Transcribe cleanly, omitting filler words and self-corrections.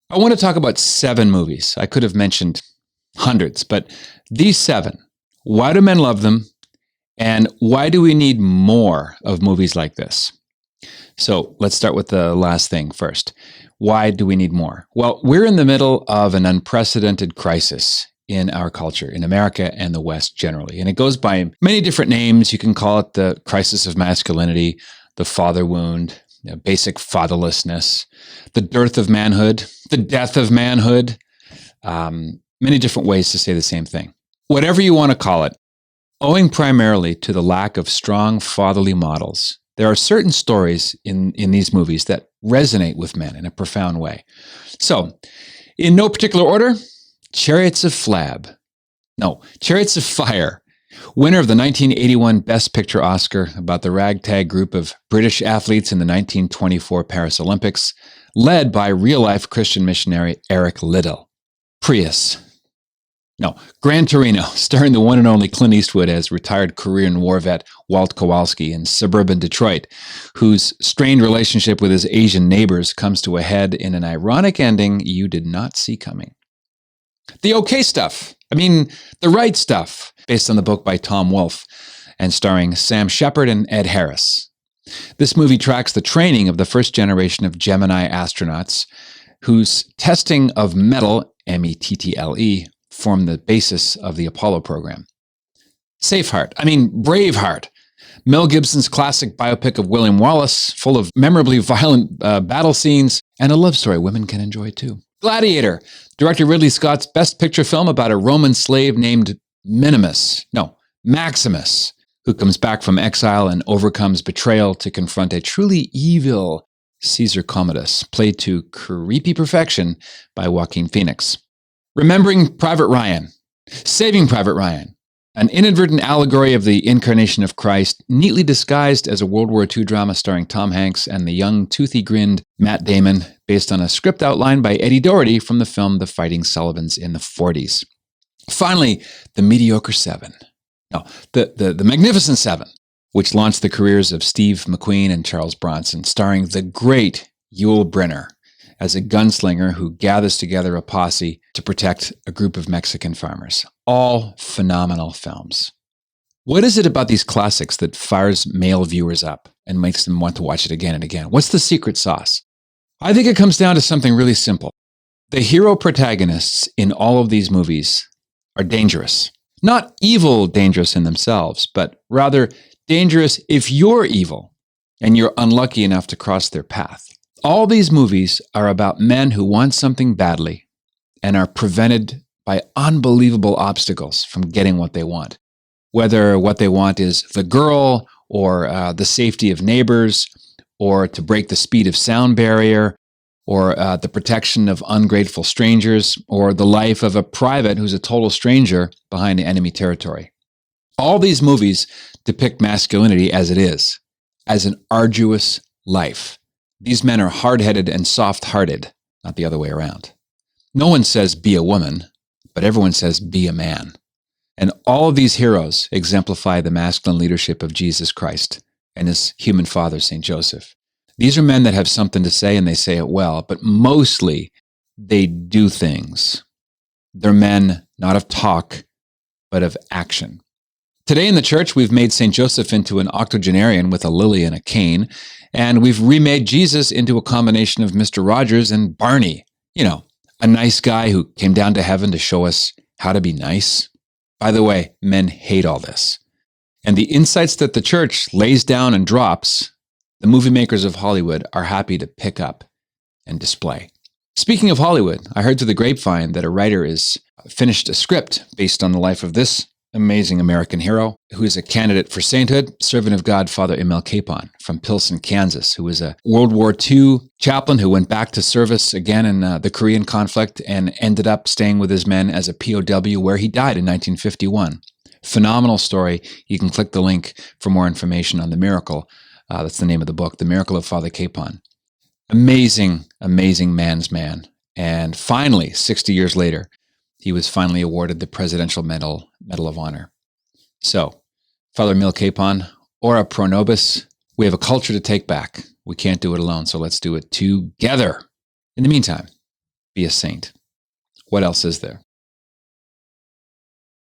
I want to talk about 7 movies. I could have mentioned hundreds, but these 7. Why do men love them? And why do we need more of movies like this? So let's start with the last thing first. Why do we need more? Well, we're in the middle of an unprecedented crisis in our culture, in America and the West generally. And it goes by many different names. You can call it the crisis of masculinity, the father wound, basic fatherlessness, the dearth of manhood, the death of manhood, many different ways to say the same thing. Whatever you want to call it, owing primarily to the lack of strong fatherly models, there are certain stories in these movies that resonate with men in a profound way. So, in no particular order, Chariots of Fire, winner of the 1981 Best Picture Oscar about the ragtag group of British athletes in the 1924 Paris Olympics, led by real-life Christian missionary Eric Liddell. Gran Torino, starring the one and only Clint Eastwood as retired Korean War vet Walt Kowalski in suburban Detroit, whose strained relationship with his Asian neighbors comes to a head in an ironic ending you did not see coming. The Right Stuff, based on the book by Tom Wolfe and starring Sam Shepard and Ed Harris. This movie tracks the training of the first generation of Gemini astronauts whose testing of metal, METTLE, formed the basis of the Apollo program. Braveheart, Mel Gibson's classic biopic of William Wallace, full of memorably violent battle scenes and a love story women can enjoy too. Gladiator, director Ridley Scott's best picture film about a Roman slave named Maximus, who comes back from exile and overcomes betrayal to confront a truly evil Caesar Commodus, played to creepy perfection by Joaquin Phoenix. Remembering Private Ryan, Saving Private Ryan, an inadvertent allegory of the incarnation of Christ, neatly disguised as a World War II drama starring Tom Hanks and the young, toothy-grinned Matt Damon, based on a script outlined by Eddie Doherty from the film The Fighting Sullivans in the 40s. Finally, The Mediocre Seven. The Magnificent Seven, which launched the careers of Steve McQueen and Charles Bronson, starring the great Yul Brynner as a gunslinger who gathers together a posse to protect a group of Mexican farmers. All phenomenal films. What is it about these classics that fires male viewers up and makes them want to watch it again and again? What's the secret sauce? I think it comes down to something really simple. The hero protagonists in all of these movies are dangerous. Not evil dangerous in themselves, but rather dangerous if you're evil and you're unlucky enough to cross their path. All these movies are about men who want something badly and are prevented by unbelievable obstacles from getting what they want. Whether what they want is the girl or the safety of neighbors or to break the speed of sound barrier or the protection of ungrateful strangers or the life of a private who's a total stranger behind enemy territory. All these movies depict masculinity as it is, as an arduous life. These men are hard-headed and soft-hearted, not the other way around. No one says be a woman, but everyone says be a man. And all of these heroes exemplify the masculine leadership of Jesus Christ and his human father, St. Joseph. These are men that have something to say and they say it well, but mostly they do things. They're men not of talk, but of action. Today in the church, we've made St. Joseph into an octogenarian with a lily and a cane, and we've remade Jesus into a combination of Mr. Rogers and Barney. A nice guy who came down to heaven to show us how to be nice. By the way, men hate all this. And the insights that the church lays down and drops, the movie makers of Hollywood are happy to pick up and display. Speaking of Hollywood, I heard through the grapevine that a writer has finished a script based on the life of this amazing American hero, who is a candidate for sainthood, servant of God, Father Emil Capon from Pilsen, Kansas, who was a World War II chaplain who went back to service again in the Korean conflict and ended up staying with his men as a POW where he died in 1951. Phenomenal story. You can click the link for more information on The Miracle. That's the name of the book, The Miracle of Father Capon. Amazing, amazing man's man. And finally, 60 years later, he was finally awarded the Presidential Medal of Honor. So, Father Emil Capon, ora pro nobis. We have a culture to take back. We can't do it alone, so let's do it together. In the meantime, be a saint. What else is there?